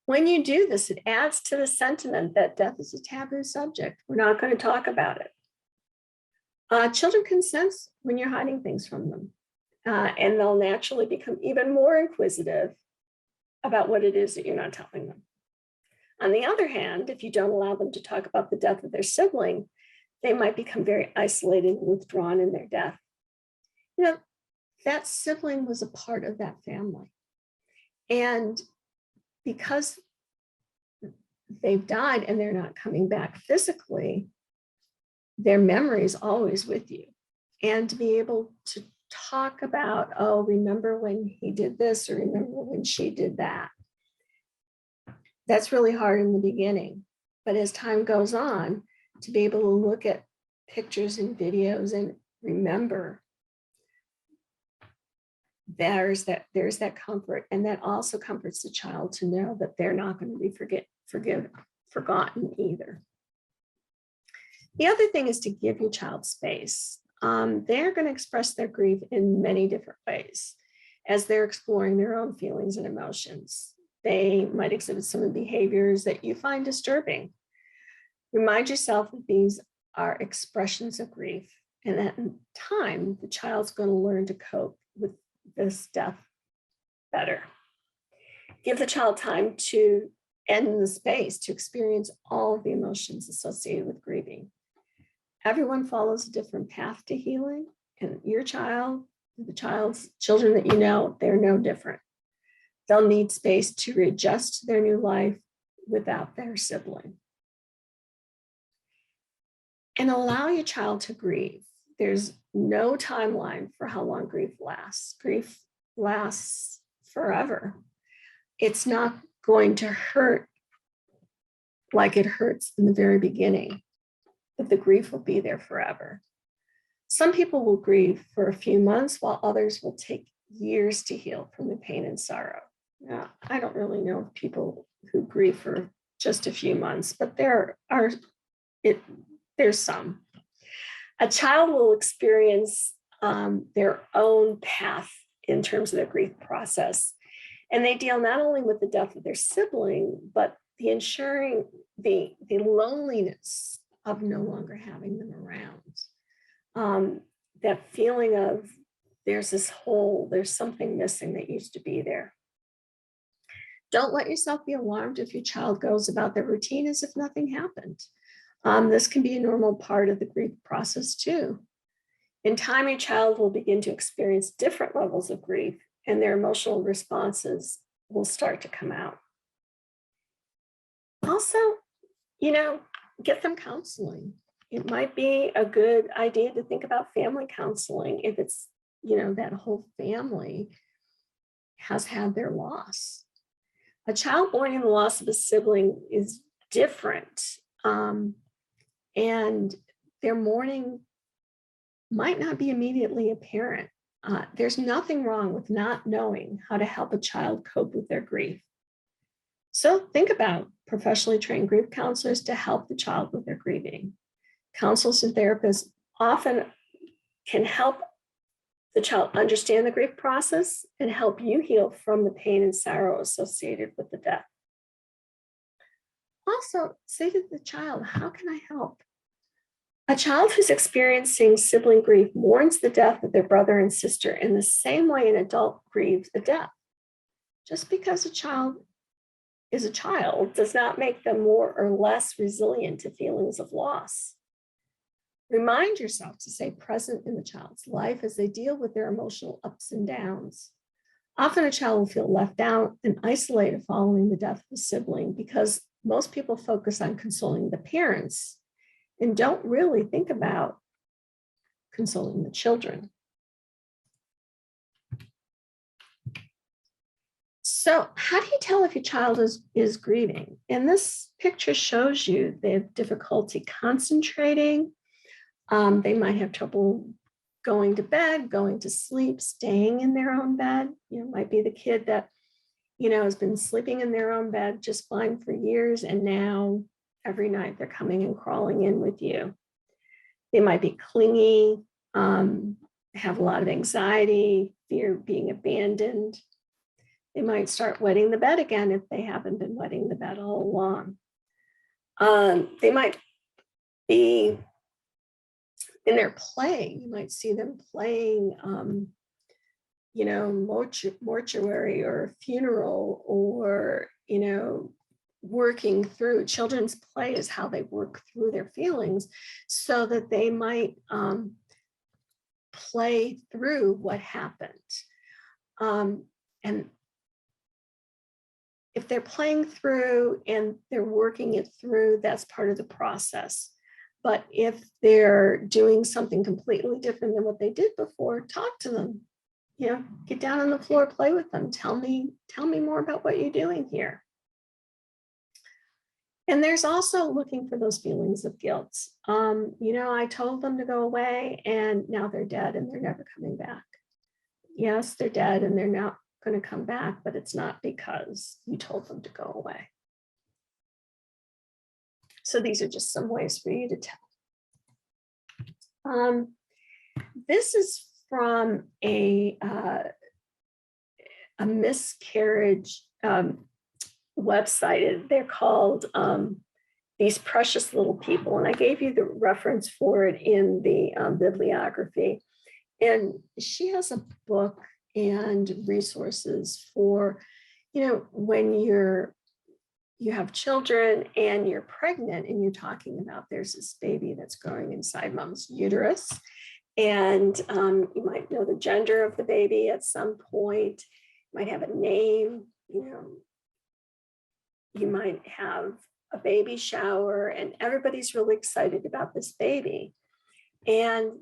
When you do this, it adds to the sentiment that death is a taboo subject. We're not going to talk about it. Children can sense when you're hiding things from them, and they'll naturally become even more inquisitive about what it is that you're not telling them. On the other hand, if you don't allow them to talk about the death of their sibling, they might become very isolated and withdrawn in their death. You know, that sibling was a part of that family. And because they've died and they're not coming back physically, their memory is always with you. And to be able to talk about, oh, remember when he did this, or remember when she did that. That's really hard in the beginning. But as time goes on, to be able to look at pictures and videos and remember, there's that comfort. And that also comforts the child to know that they're not going to be forgotten either. The other thing is to give your child space. They're going to express their grief in many different ways as they're exploring their own feelings and emotions. They might exhibit some of the behaviors that you find disturbing. Remind yourself that these are expressions of grief, and that in time, the child's going to learn to cope with this death better. Give the child time to end the space to experience all of the emotions associated with grieving. Everyone follows a different path to healing, and your child, the children that you know, they're no different. They'll need space to readjust to their new life without their sibling. And allow your child to grieve. There's no timeline for how long grief lasts. Grief lasts forever. It's not going to hurt like it hurts in the very beginning, but the grief will be there forever. Some people will grieve for a few months, while others will take years to heal from the pain and sorrow. Now, I don't really know of people who grieve for just a few months, but there's some. A child will experience their own path in terms of their grief process. And they deal not only with the death of their sibling, but the ensuring the loneliness of no longer having them around. That feeling of there's this hole, there's something missing that used to be there. Don't let yourself be alarmed if your child goes about their routine as if nothing happened. This can be a normal part of the grief process too. In time, your child will begin to experience different levels of grief, and their emotional responses will start to come out. Also, get them counseling. It might be a good idea to think about family counseling if it's, that whole family has had their loss. A child mourning the loss of a sibling is different, and their mourning might not be immediately apparent. There's nothing wrong with not knowing how to help a child cope with their grief. So think about professionally trained grief counselors to help the child with their grieving. Counselors and therapists often can help the child understand the grief process and help you heal from the pain and sorrow associated with the death. Also, say to the child, how can I help? A child who's experiencing sibling grief mourns the death of their brother and sister in the same way an adult grieves a death. Just because a child is a child does not make them more or less resilient to feelings of loss. Remind yourself to stay present in the child's life as they deal with their emotional ups and downs. Often a child will feel left out and isolated following the death of a sibling because most people focus on consoling the parents and don't really think about consoling the children. So how do you tell if your child is grieving? And this picture shows you they have difficulty concentrating. They might have trouble going to bed, going to sleep, staying in their own bed. Might be the kid that, has been sleeping in their own bed just fine for years. And now every night they're coming and crawling in with you. They might be clingy, have a lot of anxiety, fear of being abandoned. They might start wetting the bed again if they haven't been wetting the bed all along. They might be in their play. You might see them playing, mortuary or funeral, or, working through. Children's play is how they work through their feelings, so that they might play through what happened. And if they're playing through and they're working it through, that's part of the process. But if they're doing something completely different than what they did before, talk to them. Get down on the floor, play with them. Tell me more about what you're doing here. And there's also looking for those feelings of guilt. I told them to go away and now they're dead and they're never coming back. Yes, they're dead and they're not going to come back, but it's not because you told them to go away. So these are just some ways for you to tell. This is from a miscarriage website. They're called These Precious Little People. And I gave you the reference for it in the bibliography. And she has a book and resources for, when you have children and you're pregnant and you're talking about there's this baby that's growing inside mom's uterus. And you might know the gender of the baby at some point, you might have a name, you might have a baby shower, and everybody's really excited about this baby. And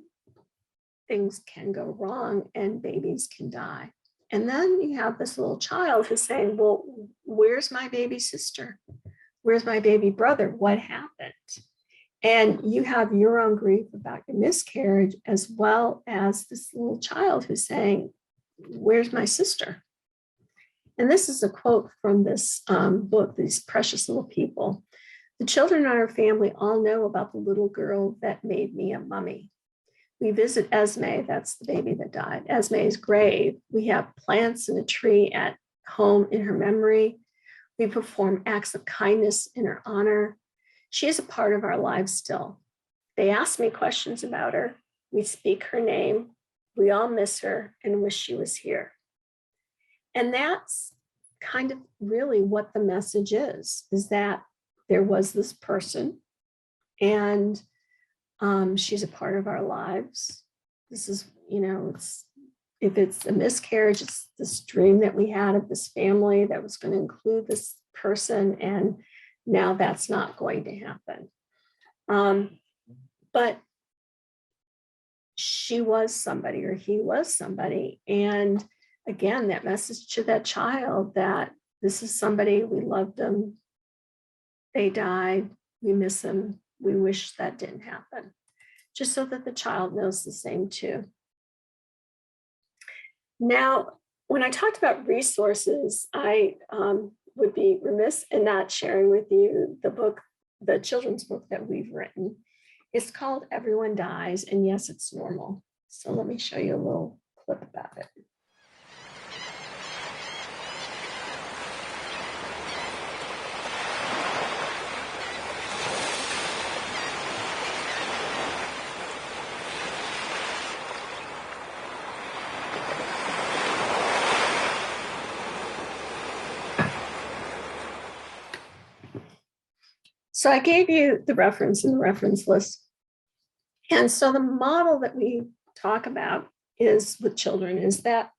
things can go wrong and babies can die. And then you have this little child who's saying, well, where's my baby sister? Where's my baby brother? What happened? And you have your own grief about your miscarriage, as well as this little child who's saying, where's my sister? And this is a quote from this book, These Precious Little People. The children in our family all know about the little girl that made me a mummy. We visit Esme, that's the baby that died, Esme's grave. We have plants and a tree at home in her memory. We perform acts of kindness in her honor. She is a part of our lives still. They ask me questions about her. We speak her name. We all miss her and wish she was here. And that's kind of really what the message is that there was this person and she's a part of our lives. This is, if it's a miscarriage, it's this dream that we had of this family that was going to include this person. And now that's not going to happen. But she was somebody, or he was somebody. And again, that message to that child that this is somebody, we loved them, they died, we miss them, we wish that didn't happen, just so that the child knows the same too. Now, when I talked about resources, I would be remiss in not sharing with you the book, the children's book that we've written. It's called Everyone Dies, and yes, it's normal. So let me show you a little clip about it. So I gave you the reference in the reference list. And so the model that we talk about is with children is that,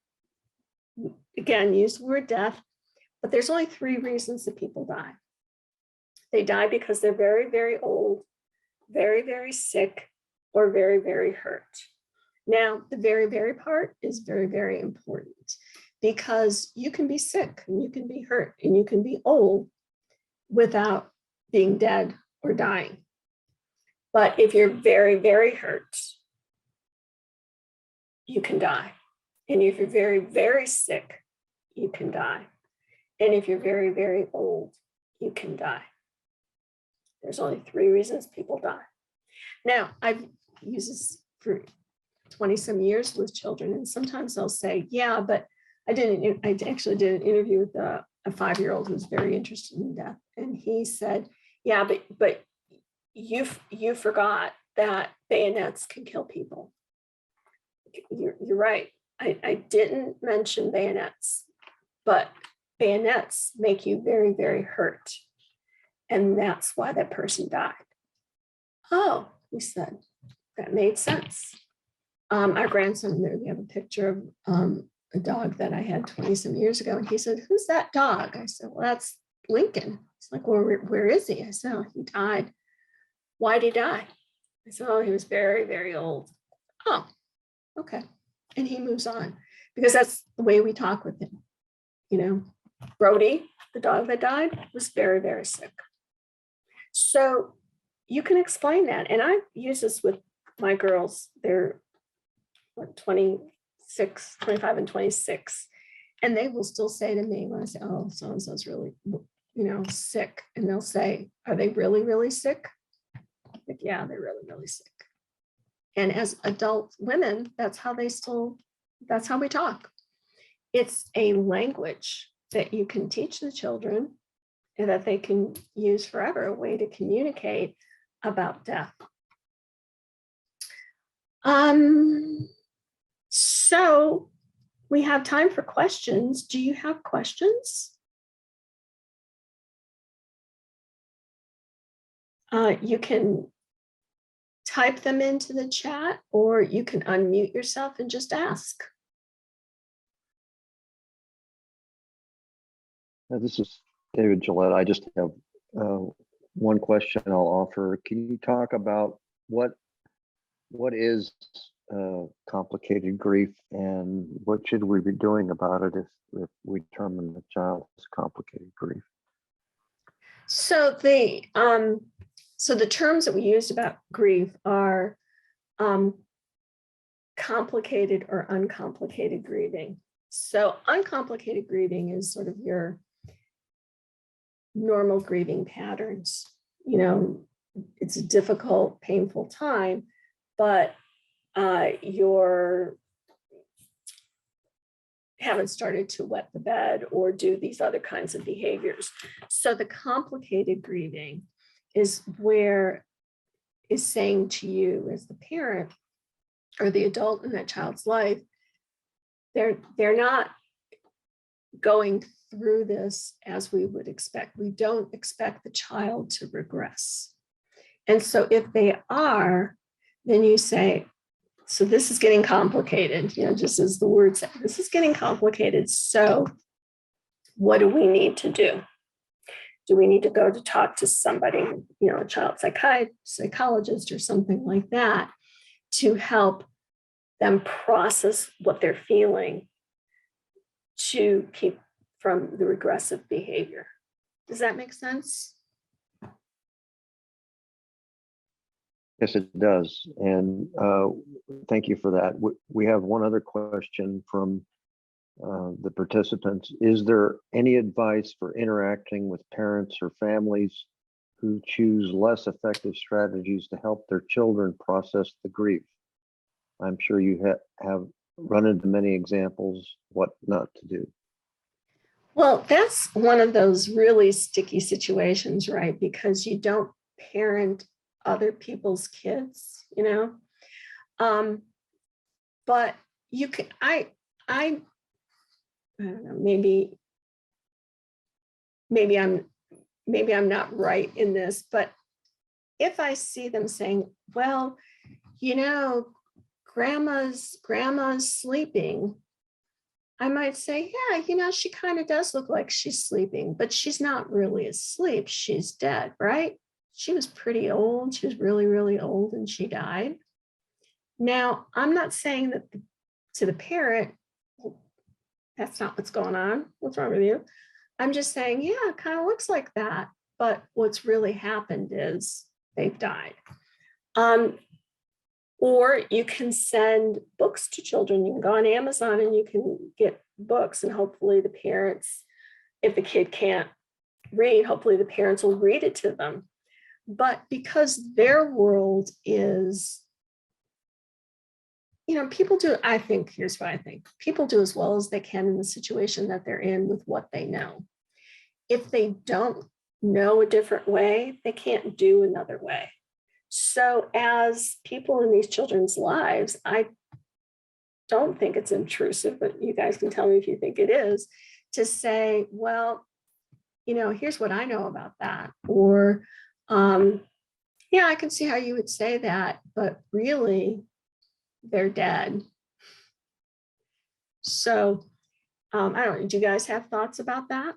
again, use the word death, but there's only 3 reasons that people die. They die because they're very, very old, very, very sick, or very, very hurt. Now, the very, very part is very, very important because you can be sick and you can be hurt and you can be old without being dead or dying. But if you're very, very hurt, you can die. And if you're very, very sick, you can die. And if you're very, very old, you can die. There's only 3 reasons people die. Now, I've used this for 20 some years with children, and sometimes they'll say, yeah, but I actually did an interview with a 5-year-old who's very interested in death. And he said, yeah, but you forgot that bayonets can kill people. You're right. I didn't mention bayonets, but bayonets make you very, very hurt. And that's why that person died. Oh, we said, that made sense. Our grandson, there we have a picture of a dog that I had 20 some years ago. And he said, who's that dog? I said, well, that's Lincoln. He's like, well, where is he? I said, oh, he died. Why'd he die? I said, oh, he was very, very old. Oh, okay. And he moves on because that's the way we talk with him. Brody, the dog that died, was very, very sick. So you can explain that. And I use this with my girls. They're 26, 25 and 26. And they will still say to me when I say, oh, so-and-so's really, sick. And they'll say, are they really, really sick? Like, yeah, they're really, really sick. And as adult women, that's how we talk. It's a language that you can teach the children and that they can use forever, a way to communicate about death. So we have time for questions. Do you have questions? You can type them into the chat, or you can unmute yourself and just ask. This is David Gillette. I just have one question I'll offer. Can you talk about what is complicated grief and what should we be doing about it if we determine the child has complicated grief? So the terms that we used about grief are complicated or uncomplicated grieving. So uncomplicated grieving is sort of your normal grieving patterns. It's a difficult, painful time, but you're haven't started to wet the bed or do these other kinds of behaviors. So the complicated grieving is where is saying to you as the parent or the adult in that child's life, they're not going through this as we would expect. We don't expect the child to regress. And so if they are, then you say, so this is getting complicated, just as the word said, this is getting complicated. So what do we need to do? Do we need to go to talk to somebody, a child psychologist or something like that to help them process what they're feeling to keep from the regressive behavior? Does that make sense? Yes, it does. And thank you for that. We have one other question from the participants. Is there any advice for interacting with parents or families who choose less effective strategies to help their children process the grief? I'm sure you have run into many examples what not to do. Well, that's one of those really sticky situations, right? Because you don't parent other people's kids, but you can, I don't know, maybe I'm not right in this, but if I see them saying, well, grandma's sleeping, I might say, yeah, she kind of does look like she's sleeping, but she's not really asleep. She's dead, right? She was pretty old. She was really, really old and she died. Now, I'm not saying that to the parent, well, that's not what's going on. What's wrong with you? I'm just saying, yeah, it kind of looks like that. But what's really happened is they've died. Or you can send books to children. You can go on Amazon and you can get books, and hopefully the parents, if the kid can't read, hopefully the parents will read it to them. But because their world is, people do, I think, here's what I think. People do as well as they can in the situation that they're in with what they know. If they don't know a different way, they can't do another way. So as people in these children's lives, I don't think it's intrusive, but you guys can tell me if you think it is, to say, well, here's what I know about that. Or, yeah, I can see how you would say that, but really, they're dead. So I don't know, do you guys have thoughts about that?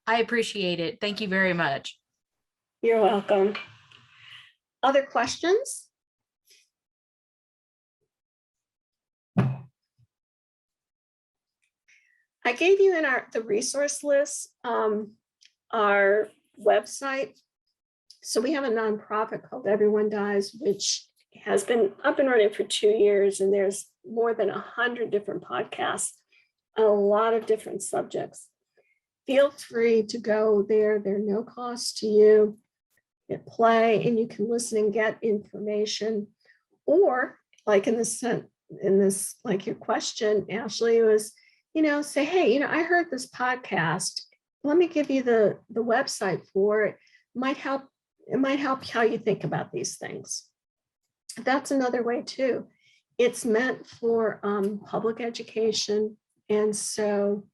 I appreciate it. Thank you very much. You're welcome. Other questions? I gave you in the resource list our website. So we have a nonprofit called Everyone Dies, which has been up and running for 2 years, and there's more than 100 different podcasts on a lot of different subjects. Feel free to go there. They're no cost to you. Hit play and you can listen and get information. Or like in this, like your question, Ashley, was, say, hey, I heard this podcast. Let me give you the website for it. It might help how you think about these things. That's another way too. It's meant for public education. And so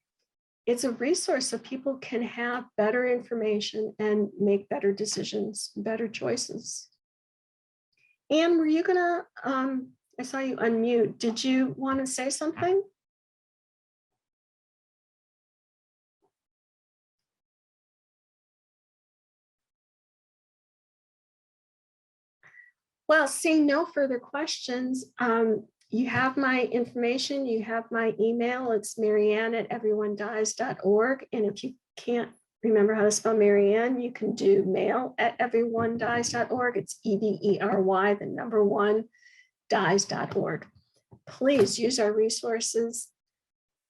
it's a resource so people can have better information and make better decisions, better choices. Anne, were you gonna, I saw you unmute. Did you want to say something? Well, seeing no further questions, you have my information, you have my email. It's marianne@everyonedies.org. And if you can't remember how to spell Marianne, you can do mail@everyonedies.org. It's EVERY, the number 1, dies.org. please use our resources,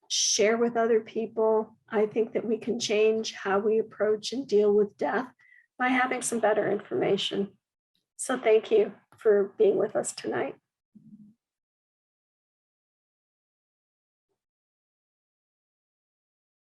share with other people. I think that we can change how we approach and deal with death by having some better information. So thank you for being with us tonight.